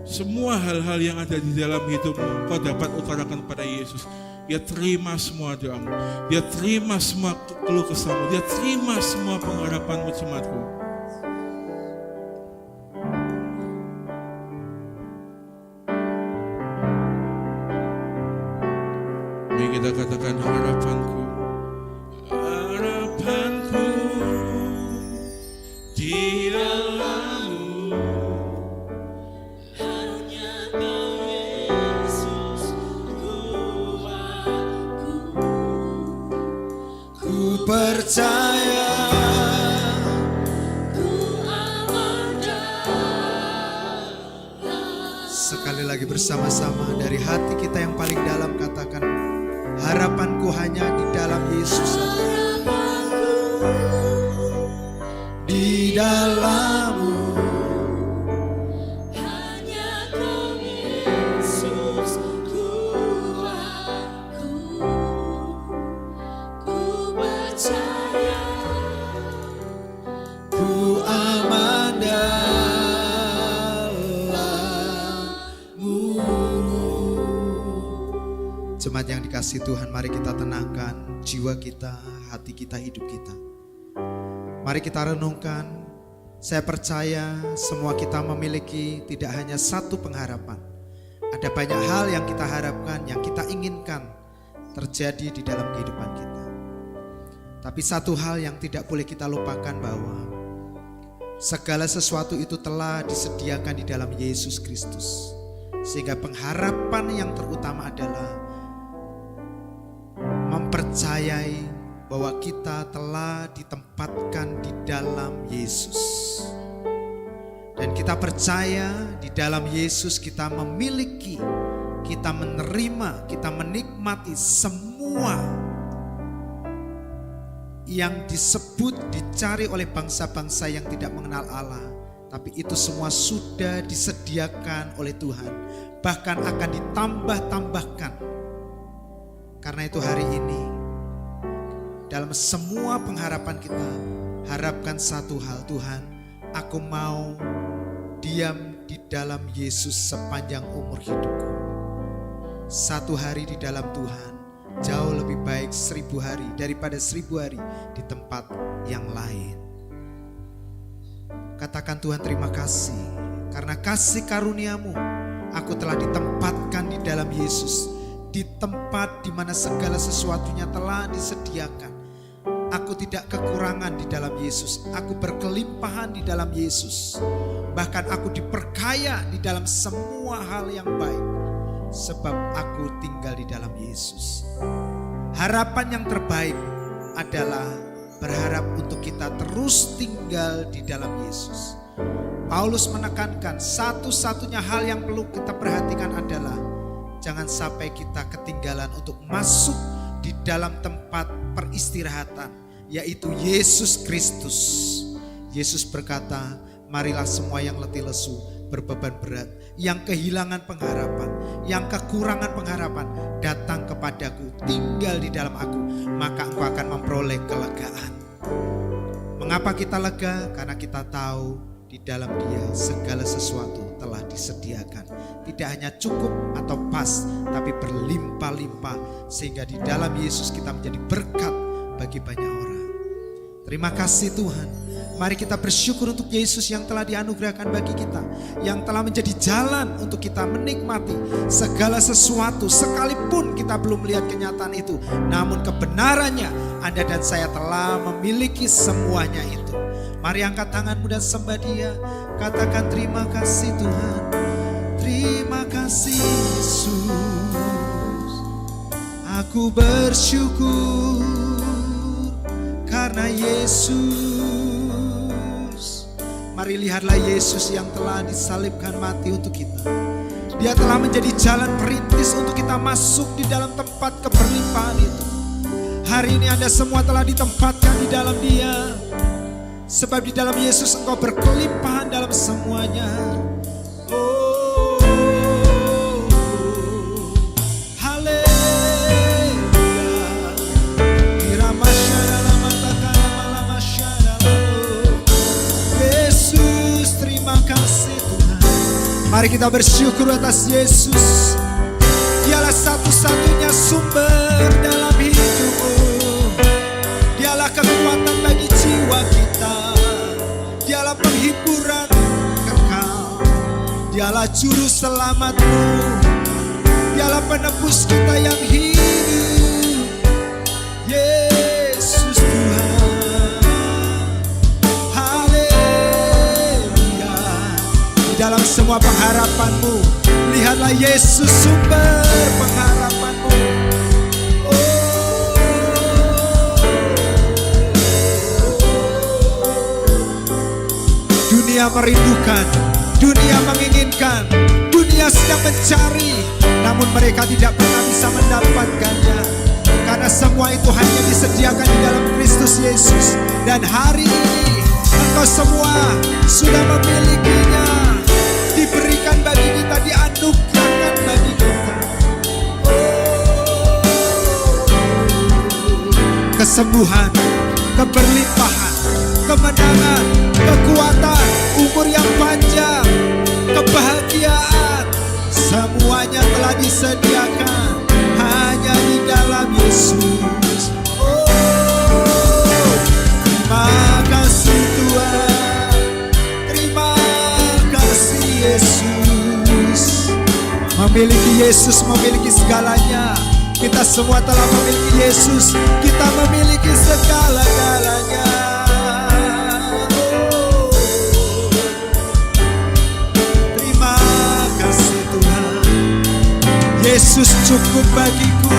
Speaker 1: Semua hal-hal yang ada di dalam hidupmu, kau dapat utarakan pada Yesus. Dia terima semua doamu, dia terima semua keluh kesahmu, dia terima semua pengharapanmu, jemaatku. Mari kita katakan harapanku, harapanku di dalam-Mu.
Speaker 2: Percaya sekali lagi bersama-sama dari hati kita yang paling dalam katakan, harapanku hanya di dalam Yesus, di dalam-Mu. Jemaat yang dikasihi Tuhan, mari kita tenangkan jiwa kita, hati kita, hidup kita. Mari kita renungkan. Saya percaya semua kita memiliki tidak hanya satu pengharapan. Ada banyak hal yang kita harapkan, yang kita inginkan terjadi di dalam kehidupan kita. Tapi satu hal yang tidak boleh kita lupakan, bahwa segala sesuatu itu telah disediakan di dalam Yesus Kristus. Sehingga pengharapan yang terutama adalah mempercayai bahwa kita telah ditempatkan di dalam Yesus. Dan kita percaya di dalam Yesus kita memiliki, kita menerima, kita menikmati semua yang disebut dicari oleh bangsa-bangsa yang tidak mengenal Allah. Tapi itu semua sudah disediakan oleh Tuhan, bahkan akan ditambah-tambahkan. Karena itu hari ini dalam semua pengharapan kita, harapkan satu hal, Tuhan, aku mau diam di dalam Yesus sepanjang umur hidupku. Satu hari di dalam Tuhan jauh lebih baik 1000 hari daripada 1000 hari di tempat yang lain. Katakan, Tuhan, terima kasih karena kasih karunia-Mu aku telah ditempatkan di dalam Yesus, di tempat di mana segala sesuatunya telah disediakan. Aku tidak kekurangan di dalam Yesus, aku berkelimpahan di dalam Yesus. Bahkan aku diperkaya di dalam semua hal yang baik, sebab aku tinggal di dalam Yesus. Harapan yang terbaik adalah berharap untuk kita terus tinggal di dalam Yesus. Paulus menekankan satu-satunya hal yang perlu kita perhatikan adalah jangan sampai kita ketinggalan untuk masuk di dalam tempat peristirahatan, yaitu Yesus Kristus. Yesus berkata, marilah semua yang letih lesu, berbeban berat, yang kehilangan pengharapan, yang kekurangan pengharapan, datang kepadaku, tinggal di dalam aku, maka engkau akan memperoleh kelegaan. Mengapa kita lega? Karena kita tahu di dalam Dia segala sesuatu telah disediakan. Tidak hanya cukup atau pas, tapi berlimpah-limpah. Sehingga di dalam Yesus kita menjadi berkat bagi banyak orang. Terima kasih Tuhan. Mari kita bersyukur untuk Yesus yang telah dianugerahkan bagi kita, yang telah menjadi jalan untuk kita menikmati segala sesuatu, sekalipun kita belum melihat kenyataan itu. Namun kebenarannya Anda dan saya telah memiliki semuanya itu. Mari angkat tanganmu dan sembah Dia. Katakan terima kasih Tuhan. Terima kasih Yesus. Aku bersyukur karena Yesus. Mari lihatlah Yesus yang telah disalibkan mati untuk kita. Dia telah menjadi jalan perintis untuk kita masuk di dalam tempat keberlimpahan itu. Hari ini Anda semua telah ditempatkan di dalam Dia. Sebab di dalam Yesus engkau berkelimpahan dalam semuanya. Mari kita bersyukur atas Yesus. Dialah satu-satunya sumber dalam hidupmu. Dialah kekuatan bagi jiwa kita. Dialah penghiburan kekal. Dialah juru selamatmu. Dialah penebus kita yang hidup. Yesus Tuhan. Haleluya. Di dalam semua pengharapanmu, lihatlah Yesus sumber pengharapanmu. Dunia merindukan, dunia menginginkan, dunia sedang mencari, namun mereka tidak pernah bisa mendapatkannya. Karena semua itu hanya disediakan di dalam Kristus Yesus. Dan hari ini engkau semua sudah memilikinya. Diberikan bagi kita, dianugerahkan bagi kita. Kesembuhan, keberlimpahan, kemenangan, kekuatan, umur yang panjang, kebahagiaan, semuanya telah disediakan hanya di dalam Yesus. Terima kasih Tuhan, terima kasih Yesus. Memiliki Yesus memiliki segalanya. Kita semua telah memiliki Yesus. Kita memiliki segala-galanya. Terima kasih Tuhan. Yesus cukup bagiku.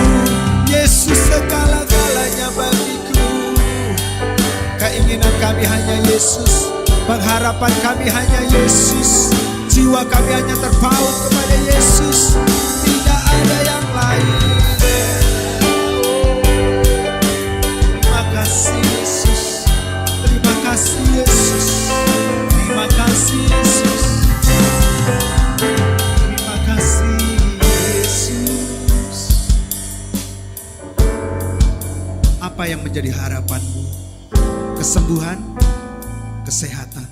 Speaker 2: Yesus segala-galanya bagiku. Keinginan kami hanya Yesus. Pengharapan kami hanya Yesus. Jiwa kami hanya terpaut kepada Yesus. Tidak ada yang lain. Terima kasih Yesus. Terima kasih Yesus. Terima kasih Yesus. Terima kasih Yesus. Apa yang menjadi harapanmu? Kesembuhan, kesehatan,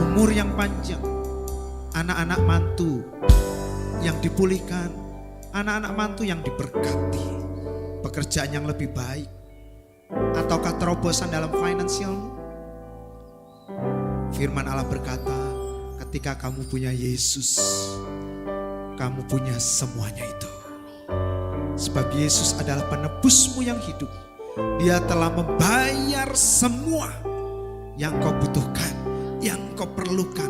Speaker 2: umur yang panjang, anak-anak mantu yang dipulihkan, anak-anak mantu yang diberkati, pekerjaan yang lebih baik, ataukah terobosan dalam finansialmu? Firman Allah berkata, ketika kamu punya Yesus, kamu punya semuanya itu. Sebab Yesus adalah penebusmu yang hidup. Dia telah membayar semua yang kau butuhkan, yang kau perlukan,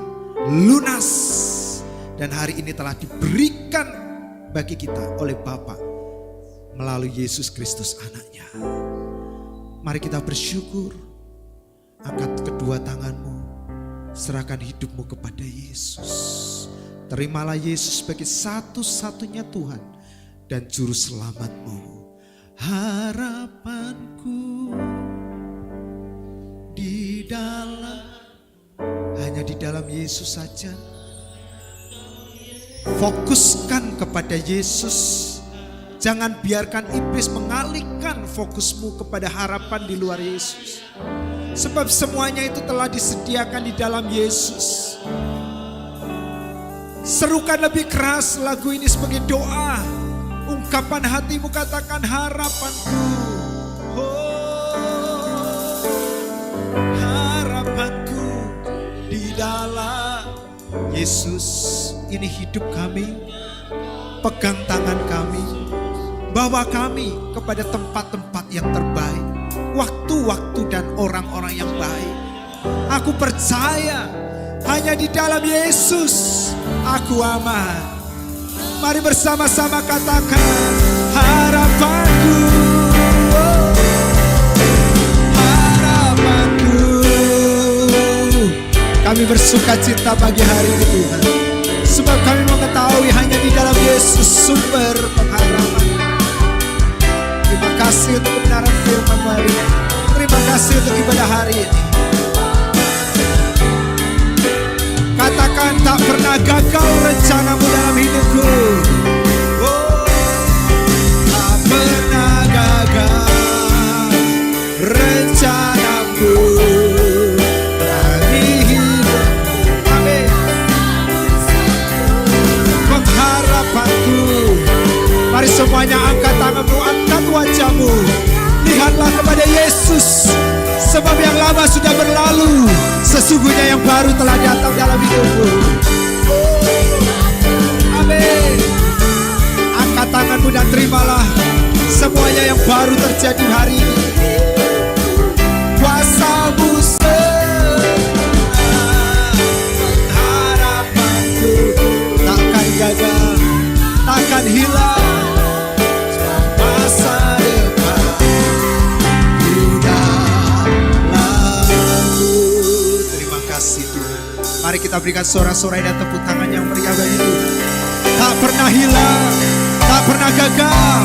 Speaker 2: lunas. Dan hari ini telah diberikan bagi kita oleh Bapa melalui Yesus Kristus anaknya. Mari kita bersyukur. Angkat kedua tanganmu, serahkan hidupmu kepada Yesus. Terimalah Yesus sebagai satu-satunya Tuhan dan Juru Selamatmu. Harapanku di dalam, hanya di dalam Yesus saja. Fokuskan kepada Yesus. Jangan biarkan iblis mengalihkan fokusmu kepada harapan di luar Yesus. Sebab semuanya itu telah disediakan di dalam Yesus. Serukan lebih keras lagu ini sebagai doa. Ungkapan hatimu, katakan harapanku. Yesus, ini hidup kami, pegang tangan kami, bawa kami kepada tempat-tempat yang terbaik, waktu-waktu dan orang-orang yang baik. Aku percaya hanya di dalam Yesus aku aman. Mari bersama-sama katakan harapanku, harapanku. Kami bersuka cita pagi hari ini Tuhan, sebab kami mengetahui hanya di dalam Yesus sumber pengharapan. Terima kasih untuk kebenaran firman hari ini. Terima kasih untuk ibadah hari ini. Katakan tak pernah gagal rencanamu dalam hidupku. Oh, tak pernah gagal rencanamu dalam hidupku. Amin. Pengharapanku. Mari semuanya angkat tanganmu, angkat wajahmu. Lihatlah kepada Yesus, sebab yang lama sudah berlalu, sesungguhnya yang baru telah datang dalam hidupmu. Amin. Angkat tanganmu dan terimalah semuanya yang baru terjadi hari ini. Kuasamu sempurna, harapanku takkan gagal, takkan hilang. Masa depan terima kasih Tuhan. Mari kita berikan sorak-sorai dan tepuk tangan yang meriah bagi Tuhan. Tak pernah hilang, tak pernah gagal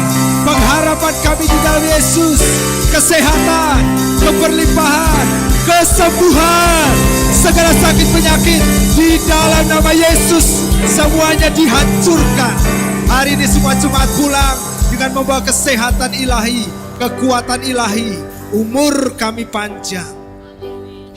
Speaker 2: pengharapan kami di dalam Yesus. Kesehatan, keberlimpahan, kesembuhan, segala sakit penyakit di dalam nama Yesus semuanya dihancurkan. Hari ini semua jemaat pulang dengan membawa kesehatan ilahi, kekuatan ilahi. Umur kami panjang,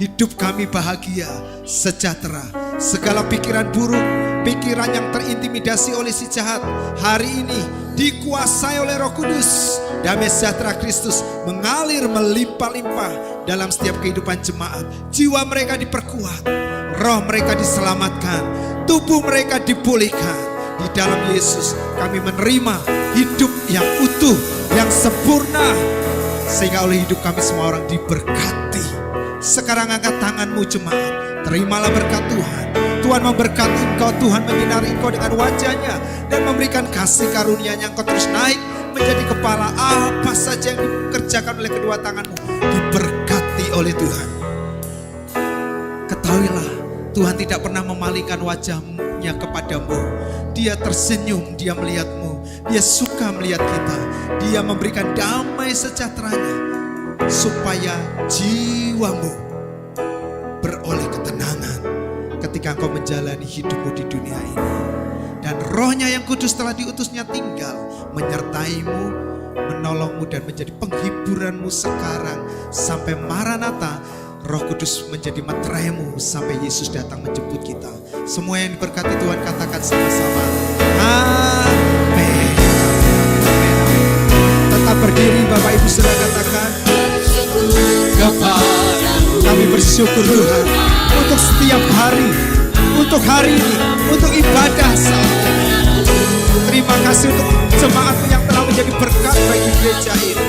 Speaker 2: hidup kami bahagia, sejahtera. Segala pikiran buruk, pikiran yang terintimidasi oleh si jahat, hari ini dikuasai oleh Roh Kudus. Damai sejahtera Kristus mengalir melimpah-limpah dalam setiap kehidupan jemaat. Jiwa mereka diperkuat, roh mereka diselamatkan, tubuh mereka dipulihkan. Di dalam Yesus kami menerima hidup yang utuh, yang sempurna, sehingga oleh hidup kami semua orang diberkati. Sekarang angkat tanganmu jemaat, terimalah berkat Tuhan. Tuhan memberkati engkau, Tuhan menyinari engkau dengan wajahnya dan memberikan kasih karunia-Nya. Engkau terus naik menjadi kepala. Apa saja yang dikerjakan oleh kedua tanganmu diberkati oleh Tuhan. Ketahuilah, Tuhan tidak pernah memalingkan wajahnya kepadamu. Dia tersenyum, dia melihatmu, dia suka melihat kita. Dia memberikan damai sejahteranya supaya jiwamu beroleh ketenangan ketika engkau menjalani hidupmu di dunia ini. Dan Roh-Nya yang kudus telah diutusnya tinggal menyertaimu, menolongmu dan menjadi penghiburanmu sekarang sampai Maranatha. Roh Kudus menjadi materaimu sampai Yesus datang menjemput kita. Semua yang diberkati Tuhan katakan sama-sama amin. Tetap berdiri Bapak Ibu, sudah katakan kami bersyukur Tuhan untuk setiap hari, untuk hari ini, untuk ibadah saat ini. Terima kasih untuk jemaat yang telah menjadi berkat bagi gereja ini.